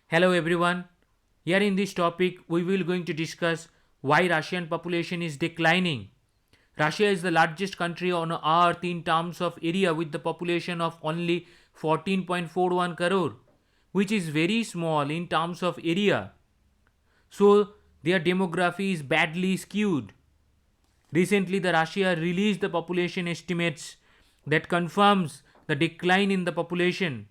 Hello everyone. Here in this topic we will going to discuss why Russian population is declining. Russia is the largest country on earth in terms of area with the population of only 14.41 crore, which is very small in terms of area. So their demography is badly skewed. Recently the Russia released the population estimates that confirms the decline in the population.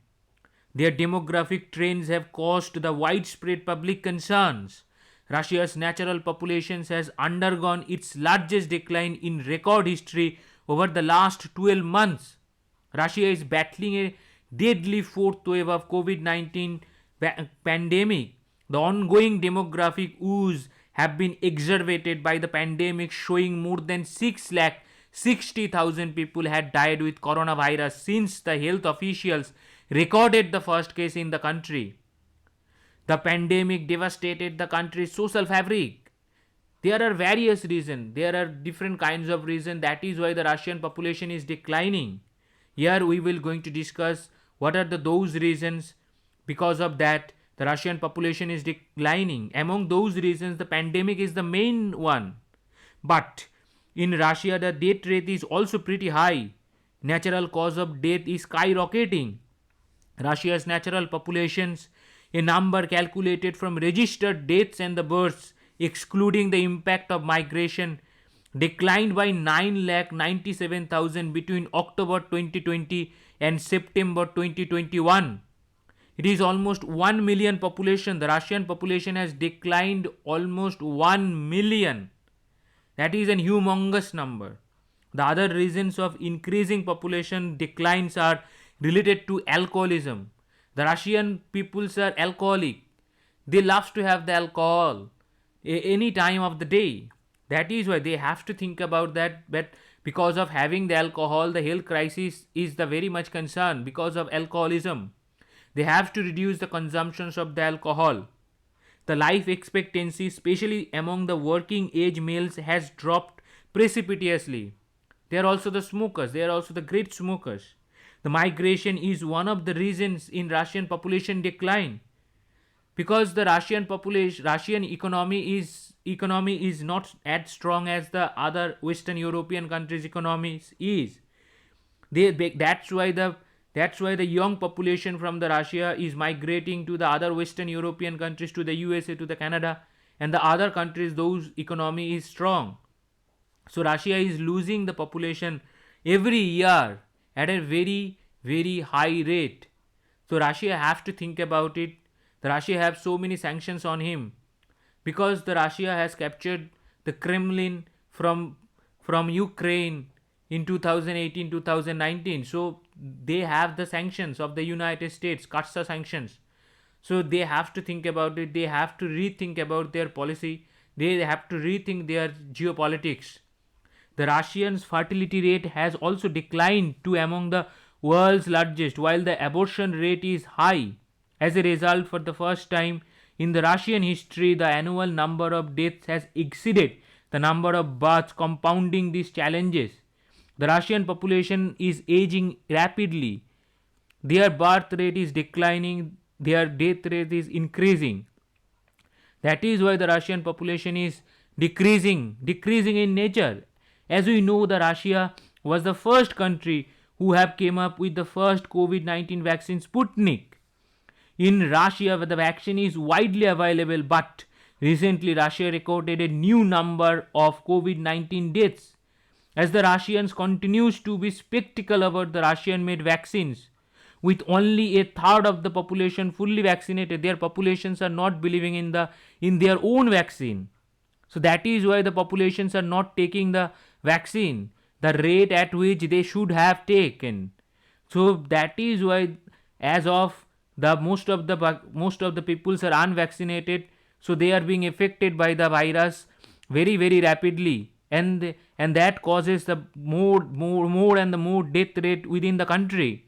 Their demographic trends have caused the widespread public concerns. Russia's natural population has undergone its largest decline in record history over the last 12 months. Russia is battling a deadly fourth wave of COVID-19 pandemic. The ongoing demographic woes have been exacerbated by the pandemic, showing more than 6 lakh 60,000 people had died with coronavirus since the health officials recorded the first case in the country. The pandemic devastated the country's social fabric. There are various reasons. There are different kinds of reasons. That is why the Russian population is declining. Here we will going to discuss what are those reasons. Because of that, the Russian population is declining. Among those reasons, the pandemic is the main one. But in Russia, the death rate is also pretty high. Natural cause of death is skyrocketing. Russia's natural populations, a number calculated from registered deaths and the births, excluding the impact of migration, declined by 9,97,000 between October 2020 and September 2021. It is almost 1 million population. The Russian population has declined almost 1 million. That is a humongous number. The other reasons of increasing population declines are related to alcoholism. The Russian peoples are alcoholic. They love to have the alcohol any time of the day. That is why they have to think about that. But because of having the alcohol, the health crisis is the very much concern because of alcoholism. They have to reduce the consumptions of the alcohol. The life expectancy, especially among the working age males, has dropped precipitously. They are also the smokers. They are also the great smokers. The migration is one of the reasons in Russian population decline, because the Russian economy is not as strong as the other Western European countries' economies is. That's why the young population from the Russia is migrating to the other Western European countries, to the USA, to the Canada, and the other countries those economy is strong. So Russia is losing the population every year at a very high rate. So Russia have to think about it. The Russia have so many sanctions on him because the Russia has captured the Kremlin from Ukraine in 2018-2019. So they have the sanctions of the United States, cuts the sanctions. So they have to think about it. They have to rethink about their policy. They have to rethink their geopolitics. The Russians' fertility rate has also declined to among the world's largest, while the abortion rate is high. As a result, for the first time in the Russian history, the annual number of deaths has exceeded the number of births, compounding these challenges. The Russian population is aging rapidly. Their birth rate is declining, their death rate is increasing. That is why the Russian population is decreasing in nature. As we know, the Russia was the first country who have came up with the first COVID-19 vaccine, Sputnik. In Russia, the vaccine is widely available, but recently Russia recorded a new number of COVID-19 deaths. As the Russians continues to be skeptical about the Russian-made vaccines, with only a third of the population fully vaccinated, their populations are not believing in their own vaccine. So that is why the populations are not taking the vaccine the rate at which they should have taken. So that is why, as of the most of the peoples are unvaccinated, so they are being affected by the virus very rapidly, and that causes the more and the more death rate within the country.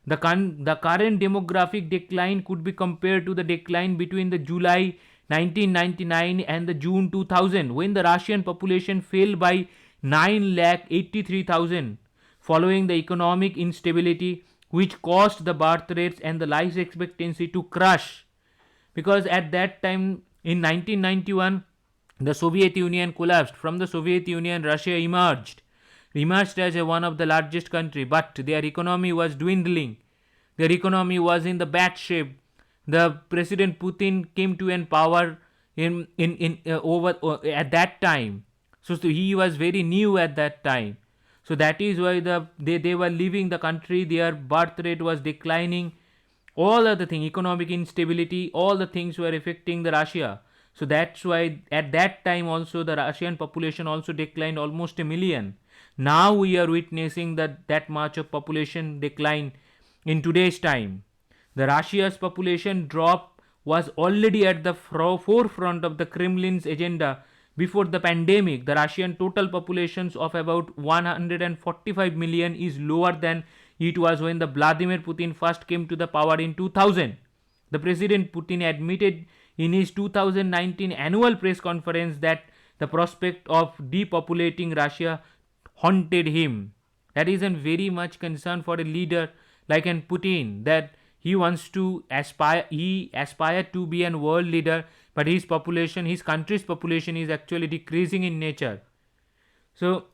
The current demographic decline could be compared to the decline between the July 1999 and the June 2000, when the Russian population fell by 9,83,000 following the economic instability which caused the birth rates and the life expectancy to crash. because at that time in 1991 the Soviet Union collapsed. From the Soviet Union, Russia emerged as one of the largest country, but their economy was dwindling. Their economy was in the bad shape. The President Putin came to an power in over at that time. So he was very new at that time. So that is why they were leaving the country. Their birth rate was declining. All other thing, economic instability, all the things were affecting the Russia. So that's why at that time also the Russian population also declined almost a million. Now we are witnessing that much of population decline in today's time. The Russia's population drop was already at the forefront of the Kremlin's agenda before the pandemic. The Russian total populations of about 145 million is lower than it was when the Vladimir Putin first came to the power in 2000. The President Putin admitted in his 2019 annual press conference that the prospect of depopulating Russia haunted him. That is a very much concern for a leader like an Putin, that he wants to aspire to be a world leader, but his country's population is actually decreasing in nature. So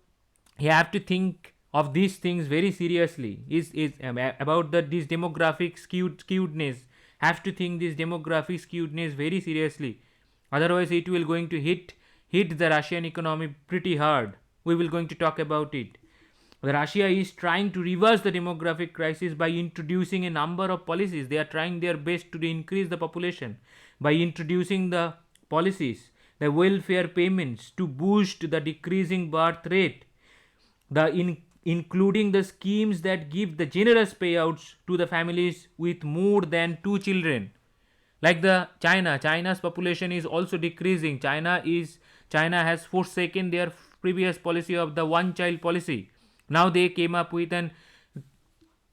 you have to think of these things very seriously. Is about this demographic skewedness. Have to think this demographic skewedness very seriously. Otherwise, it will going to hit the Russian economy pretty hard. We will going to talk about it. Russia is trying to reverse the demographic crisis by introducing a number of policies. They are trying their best to increase the population by introducing the policies, the welfare payments to boost the decreasing birth rate, including the schemes that give the generous payouts to the families with more than 2 children. Like the China's population is also decreasing. China has forsaken their previous policy of the one child policy. Now they came up with an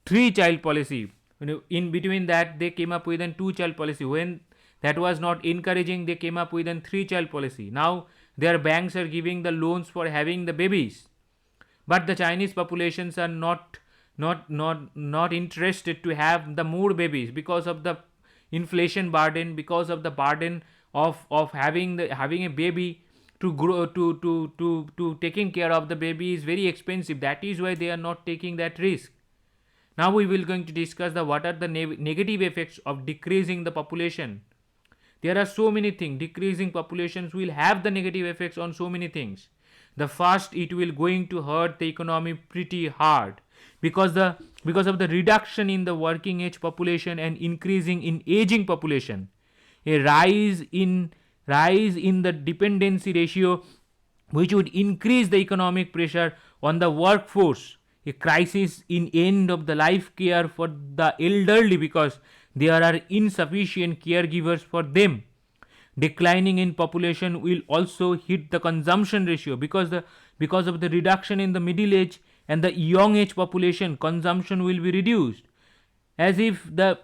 3 child policy. In between that they came up with an 2 child policy. When that was not encouraging, they came up with an 3 child policy. Now their banks are giving the loans for having the babies. But the Chinese populations are not interested to have the more babies because of the inflation burden, because of the burden of having a baby. To grow, to taking care of the baby is very expensive. That is why they are not taking that risk. Now we will going to discuss what are the negative effects of decreasing the population. There are so many things. Decreasing populations will have the negative effects on so many things. The first, it will going to hurt the economy pretty hard because of the reduction in the working age population and increasing in aging population. A rise in the dependency ratio, which would increase the economic pressure on the workforce. A crisis in end of the life care for the elderly because there are insufficient caregivers for them. Declining in population will also hit the consumption ratio because of the reduction in the middle age and the young age population. Consumption will be reduced. As if the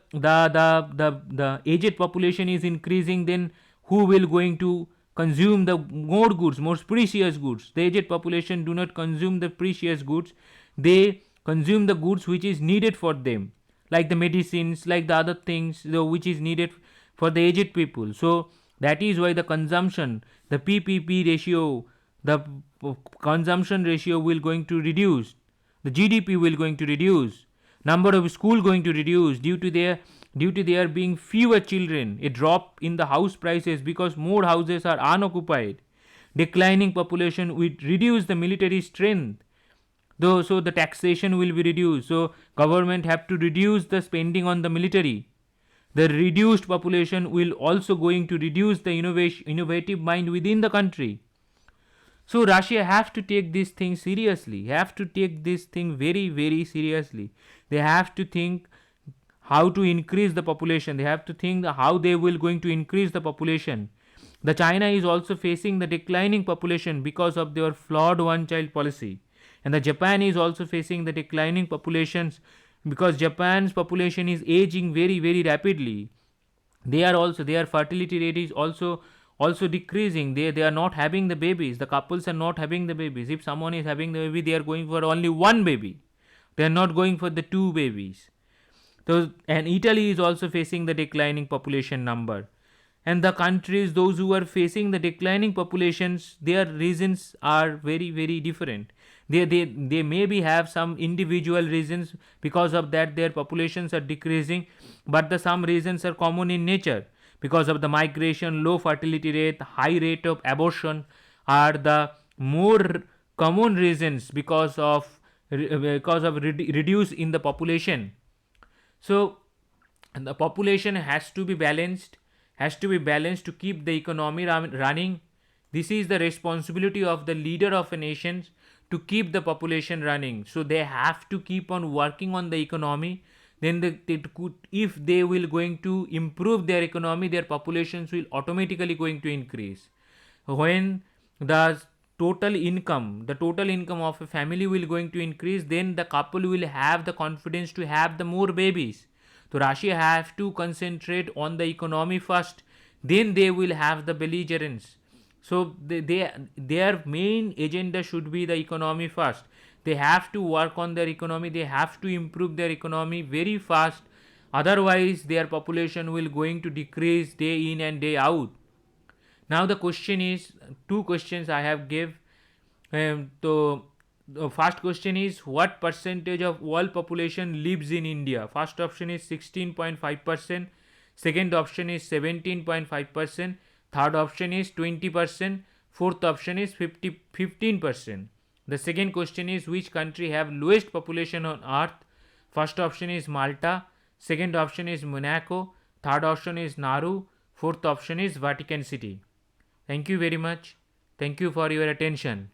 aged population is increasing, then who will going to consume the more goods, more precious goods? The aged population do not consume the precious goods. They consume the goods which is needed for them, like the medicines, like the other things which is needed for the aged people. So that is why the consumption, the PPP ratio, the consumption ratio will going to reduce. The GDP will going to reduce. Number of school going to reduce due to there being fewer children. A drop in the house prices because more houses are unoccupied. Declining population will reduce the military strength. So the taxation will be reduced. So government have to reduce the spending on the military. The reduced population will also going to reduce the innovative mind within the country. So Russia have to take this thing seriously. Have to take this thing very, very seriously. They have to think how to increase the population. They have to think how they will going to increase the population. The China is also facing the declining population because of their flawed one-child policy. And the Japan is also facing the declining populations because Japan's population is aging very, very rapidly. Their fertility rate is also decreasing. They are not having the babies. The couples are not having the babies. If someone is having the baby, they are going for only one baby. They are not going for the 2 babies. So, and Italy is also facing the declining population number. And the countries, those who are facing the declining populations, their reasons are very, very different. They maybe have some individual reasons, because of that their populations are decreasing, but the some reasons are common in nature. Because of the migration, low fertility rate, high rate of abortion are the more common reasons, because of reduce in the population. So and the population has to be balanced to keep the economy running. This is the responsibility of the leader of a nation, to keep the population running. So they have to keep on working on the economy. Then they could, if they will going to improve their economy, their populations will automatically going to increase. When the total income of a family will going to increase, then the couple will have the confidence to have the more babies. So Russia have to concentrate on the economy first, then they will have the belligerence. So their main agenda should be the economy first. They have to work on their economy, they have to improve their economy very fast. Otherwise their population will going to decrease day in and day out. Now the question is, two questions I have give. So the first question is, what percentage of world population lives in India? First option is 16.5%, second option is 17.5%, third option is 20%, fourth option is 15%. The second question is, which country have lowest population on earth? First option is Malta, second option is Monaco, third option is Nauru, fourth option is Vatican City. Thank you very much. Thank you for your attention.